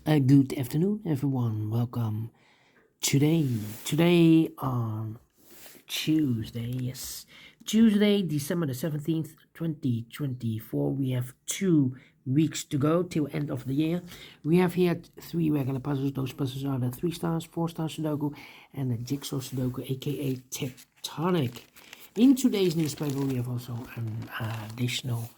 Good afternoon, everyone. Welcome today on Tuesday. Yes, Tuesday, December the 17th, 2024. We have 2 weeks to go till end of the year. We have here 3 regular puzzles. Those puzzles are the 3 stars, 4 stars Sudoku, and the JigSaw Sudoku, aka Tectonic. In today's newspaper, we have also an additional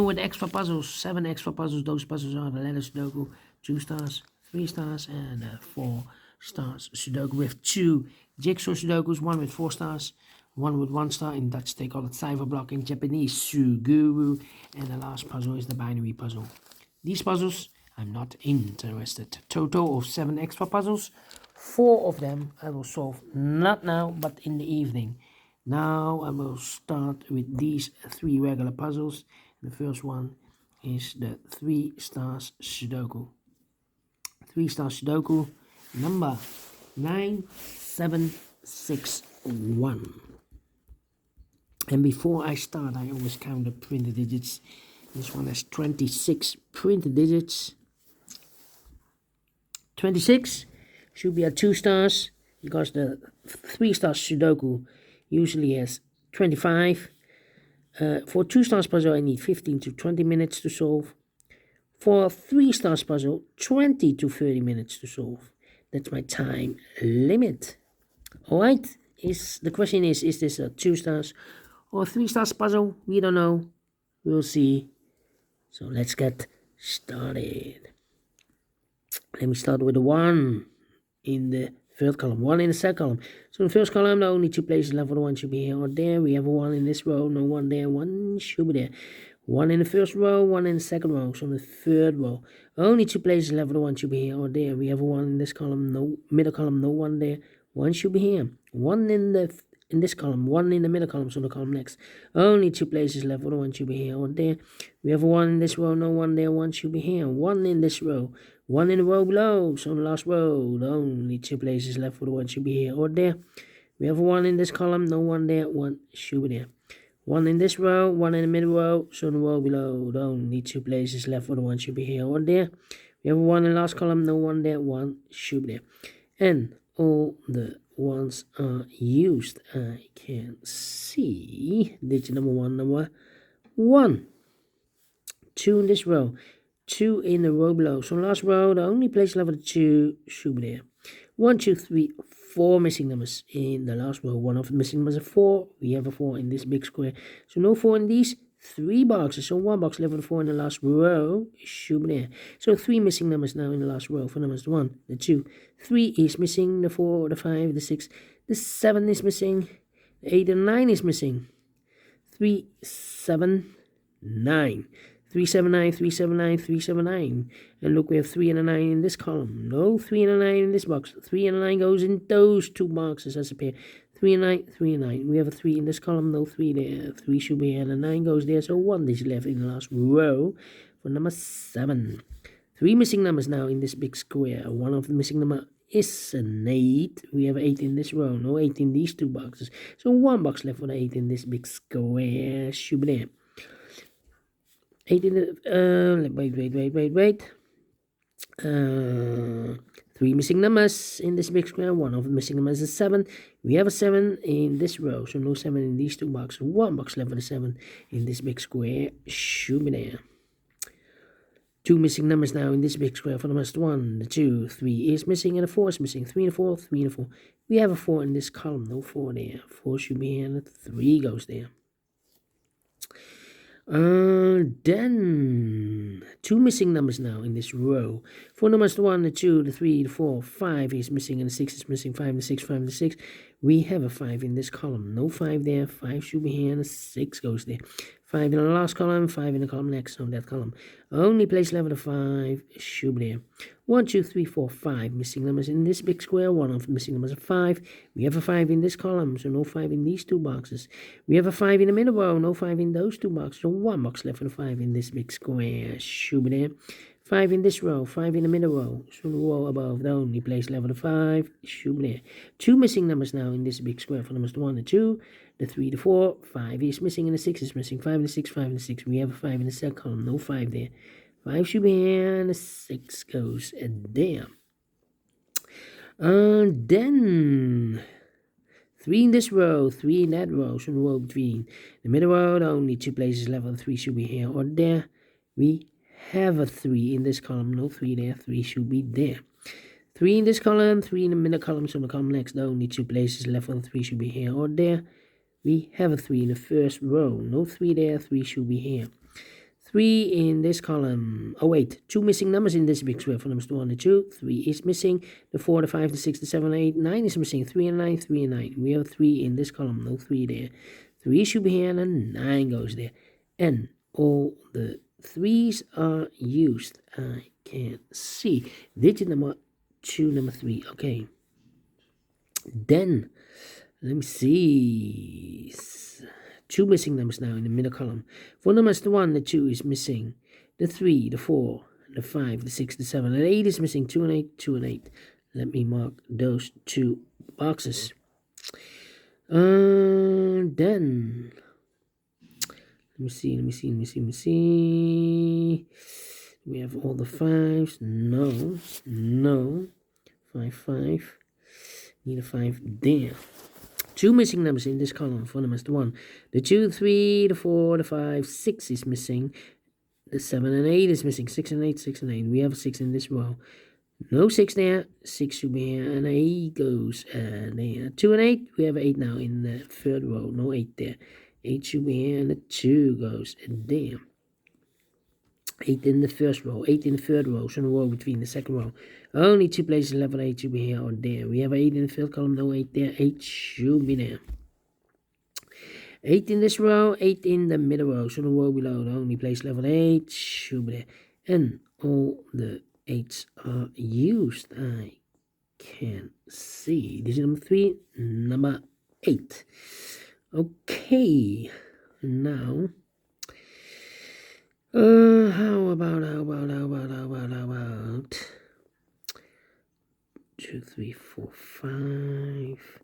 with extra puzzles, 7 extra puzzles. Those puzzles are the letter Sudoku, 2 stars, 3 stars, and 4 stars Sudoku with 2 JigSaw Sudokus, 1 with 4 stars, 1 with 1 star. In Dutch, they call it cipher block. In Japanese, Suguru. And the last puzzle is the binary puzzle. These puzzles, I'm not interested. Total of 7 extra puzzles. 4 of them I will solve not now, but in the evening. Now I will start with these 3 regular puzzles. The first one is the 3 stars Sudoku. 3 stars Sudoku number 9761. And before I start, I always count the printed digits. This one has 26 printed digits. 26 should be at 2 stars because the 3 stars Sudoku usually has 25. For 2 stars puzzle, I need 15 to 20 minutes to solve. For a 3 stars puzzle, 20 to 30 minutes to solve. That's my time limit. Alright, the question is this a 2 stars or 3 stars puzzle? We don't know. We'll see. So let's get started. Let me start with the 1 in the first column, 1 in the second column. So in the first column, the only 2 places left for the 1 should be here or there. We have a 1 in this row, no 1 there, 1 should be there. 1 in the first row, 1 in the second row. So in the third row, only 2 places left for the 1 should be here or there. We have a 1 in this column, no middle column, no 1 there, 1 should be here. 1 in this column, 1 in the middle column, so the column next. Only 2 places left for the 1 should be here or there. We have a 1 in this row, no 1 there, 1 should be here. 1 in this row, 1 in the row below, so in the last row, the only 2 places left for the 1 should be here or there. We have a 1 in this column, no 1 there, 1 should be there. 1 in this row, 1 in the middle row, so in the row below, the only 2 places left for the 1 should be here or there. We have a 1 in the last column, no 1 there, 1 should be there. And all the 1s are used. I can see digit number 1. 2 in this row, 2 in the row below. So last row, the only place left for the 2 should be there. 1, 2, 3, 4 missing numbers in the last row. One of the missing numbers is 4. We have a 4 in this big square. So no 4 in these 3 boxes. So 1 box left for the 4 in the last row should be there. So 3 missing numbers now in the last row. For numbers 1, the 2, 3 is missing. The 4, the 5, the 6, the 7 is missing. The 8 and 9 is missing. 3, 7, 9. 379, 379, 379. And look, we have 3 and a 9 in this column. No 3 and a 9 in this box. 3 and a 9 goes in those 2 boxes as a pair. 3 and 9, 3 and 9. We have a 3 in this column. No 3 there. 3 should be here. And a 9 goes there. So 1 is left in the last row for number 7. 3 missing numbers now in this big square. One of the missing number is an 8. We have 8 in this row. No 8 in these 2 boxes. So 1 box left for the 8 in this big square. Should be there. 8 in the, wait. 3 missing numbers in this big square. One of the missing numbers is 7. We have a 7 in this row, so no 7 in these 2 boxes. 1 box left for the 7 in this big square. Should be there. 2 missing numbers now in this big square. For the first 1, the 2, 3 is missing, and the 4 is missing. 3 and 4, 3 and 4. We have a 4 in this column. No 4 there. 4 should be here, and the 3 goes there. Then 2 missing numbers now in this row. For numbers 1, the 2, the 3, the 4, 5 is missing, and the 6 is missing. 5 and the 6, 5 and the 6. We have a 5 in this column. No 5 there. 5 should be here, and the 6 goes there. 5 in the last column, 5 in the column next on that column. Only place left for the 5 should be there. 1, 2, 3, 4, 5 missing numbers in this big square. One of the missing numbers is 5. We have a 5 in this column, so no 5 in these 2 boxes. We have a 5 in the middle row, no 5 in those 2 boxes. So 1 box left for the 5 in this big square. Should be there. 5 in this row, 5 in the middle row. So the row above, the only place left for the 5 should be there. 2 missing numbers now in this big square. For numbers 1 and 2, the 3, the 4, 5 is missing, and the 6 is missing. 5 and the 6, 5 and the 6. We have a 5 in the second column, no 5 there. 5 should be here, and the 6 goes there. Then 3 in this row, 3 in that row, so the row between the middle row, only 2 places left, and 3 should be here or there. We have a 3 in this column, no 3 there, 3 should be there. 3 in this column, 3 in the middle column, so the column next, only 2 places left, and 3 should be here or there. We have a 3 in the first row, no 3 there, 3 should be here. 3 in this column. Oh wait, 2 missing numbers in this big square for numbers 1 and 2. 3 is missing. The 4, the 5, the 6, the 7, 8, 9 is missing. 3 and 9, 3 and 9. We have 3 in this column, no 3 there. 3 should be here and 9 goes there. And all the 3's are used. I can't see. Digit number 2, number 3. Okay. Then, let me see. 2 missing numbers now in the middle column. For numbers the 1, the 2 is missing. The 3, the 4, the 5, the 6, the 7, and 8 is missing. 2 and 8, 2 and 8. Let me mark those 2 boxes. Then, let me see. We have all the 5s. No. 5, 5. Need a 5 there. 2 missing numbers in this column for numbers the 1. The 2, 3, the 4, the 5, 6 is missing. The 7 and 8 is missing. 6 and 8, 6 and 8. We have a 6 in this row. No 6 there. 6 should be here. And 8 goes there. 2 and 8. We have 8 now in the third row. No 8 there. 8 should be here. And the 2 goes there. 8 in the first row. 8 in the third row. So the row between the second row. Only 2 places left, 8 should be here or there. We have 8 in the third column, no 8 there. 8 should be there. 8 in this row, 8 in the middle row. So the row below, the only place left, 8 should be there. And all the 8's are used. I can see. This is number 3, number 8. Okay. Now, how about 2, 3, 4, 5,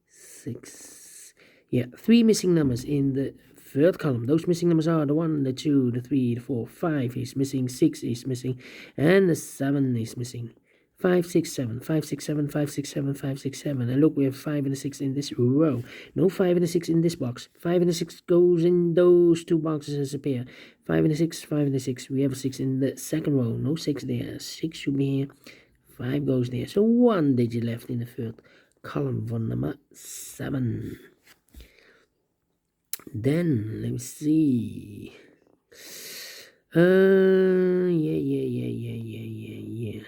6. Yeah, 3 missing numbers in the third column. Those missing numbers are the 1, the 2, the 3, the 4, 5 is missing, 6 is missing, and the 7 is missing. 5, 6, 7, 5, 6, 7, 5, 6, 7, 5, 6, 7. And look, we have 5 and a 6 in this row. No 5 and a 6 in this box. 5 and a 6 goes in those 2 boxes as a pair. 5 and a 6, 5 and a 6. We have a 6 in the second row. No 6 there. 6 should be here. 5 goes there. So 1 digit left in the third column for number 7. Then, let me see. Yeah.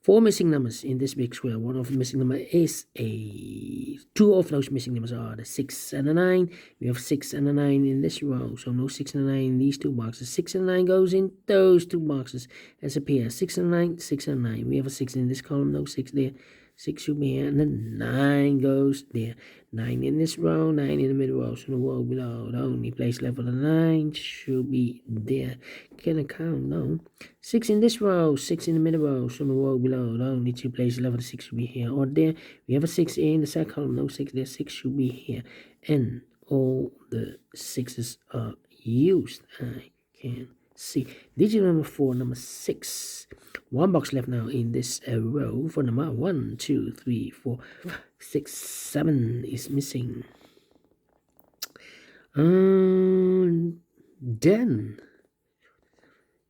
4 missing numbers in this big square. One of the missing number is a... 2 of those missing numbers are the 6 and the 9. We have 6 and a 9 in this row. So no 6 and a 9 in these 2 boxes. 6 and 9 goes in those 2 boxes as a pair. 6 and 9, 6 and 9. We have a 6 in this column. No 6 there. 6 should be here. And then 9 goes there. 9 in this row. 9 in the middle row. So the row below. The only place left for the 9 should be there. Can I count? No. 6 in this row. 6 in the middle row. So the row below. The only 2 places left for the 6 should be here or there. We have a 6 in the second column. No 6 there. 6 should be here. And all the 6's are used. I can see. Digit number 4, number 6. 1 box left now in this row for number 1, 2, 3, 4, 5, 6, 7 is missing. Then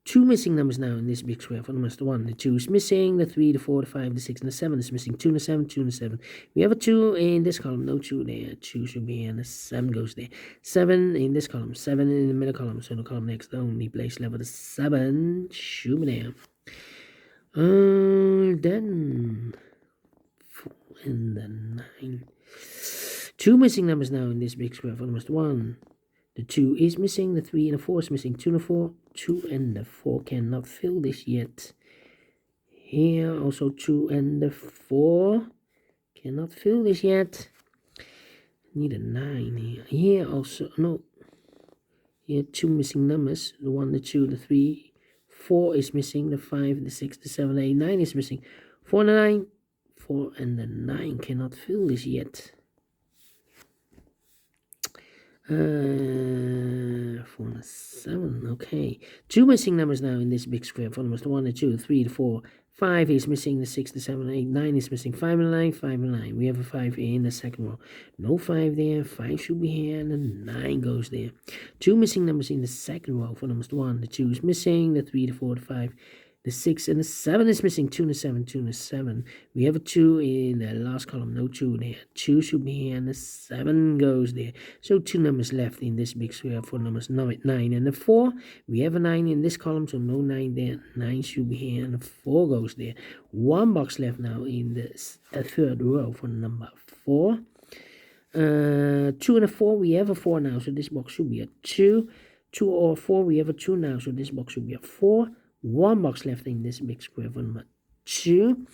2 missing numbers now in this big square for numbers. The 1, the 2 is missing. The 3, the 4, the 5, the 6, and the 7 is missing. 2 and the 7, 2 and the 7. We have a 2 in this column. No 2 there. 2 should be here, and the 7 goes there. 7 in this column. 7 in the middle column. So the column next, the only place left for the 7 should be there. Then 4 and the 9. 2 missing numbers now in this big square for numbers. 1, the 2 is missing. The 3 and the 4 is missing. 2 and the 4. 2 and the 4 cannot fill this yet. Here also 2 and the 4 cannot fill this yet. Need a 9 here. Here also no. Here 2 missing numbers. The 1, the 2, the 3, 4 is missing. The 5, the 6, the 7, the 8, 9 is missing. 4 and the 9. 4 and the 9 cannot fill this yet. 4 and 7. Okay. 2 missing numbers now in this big square. 4 numbers, the 1, the 2, 3, the 4. 5 is missing, the 6, the 7, 8, 9 is missing. 5 and 9, 5 and 9. We have a 5 in the second row. No 5 there. 5 should be here, and the 9 goes there. 2 missing numbers in the second row. 4 numbers, the 1, the 2 is missing, the 3, the 4, the 5. The 6 and the 7 is missing. 2 and the 7, 2 and the 7. We have a 2 in the last column. No 2 there. 2 should be here, and the 7 goes there. So 2 numbers left in this big square. 4 numbers, 9 and the 4. We have a 9 in this column, so no 9 there. 9 should be here, and the 4 goes there. 1 box left now in the third row for number 4. 2 and a 4. We have a 4 now, so this box should be a 2. 2 or 4. We have a 2 now, so this box should be a 4. 1 box left in this big square for number 2.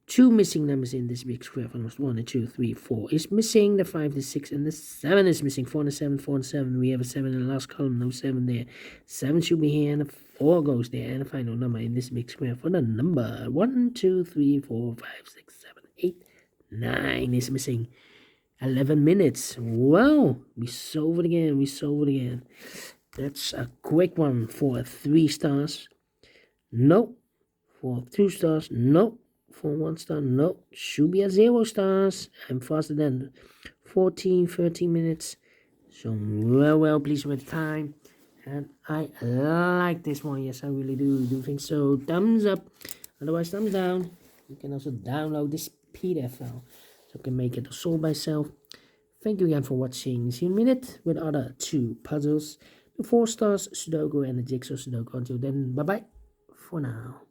2 missing numbers in this big square for numbers 1 and 2, 3, 4 is missing. The 5, the 6, and the 7 is missing. 4 and 7, 4 and 7. We have a 7 in the last column. No 7 there. 7 should be here, and the 4 goes there. And the final number in this big square for the number 1, 2, 3, 4, 5, 6, 7, 8, 9 is missing. 11 minutes. Wow, we solved it again. We solved it again. That's a quick one for 3 stars. No. For 2 stars, no. For 1 star, no. Should be at 0 stars. I'm faster than 14, 13 minutes. So well pleased with the time. And I like this one. Yes, I really do think so. Thumbs up. Otherwise, thumbs down. You can also download this PDF file, so you can make it solve by yourself. Thank you again for watching. See you in a minute with other 2 puzzles. The 4 stars Sudoku and the JigSaw Sudoku. Until then, bye-bye for now.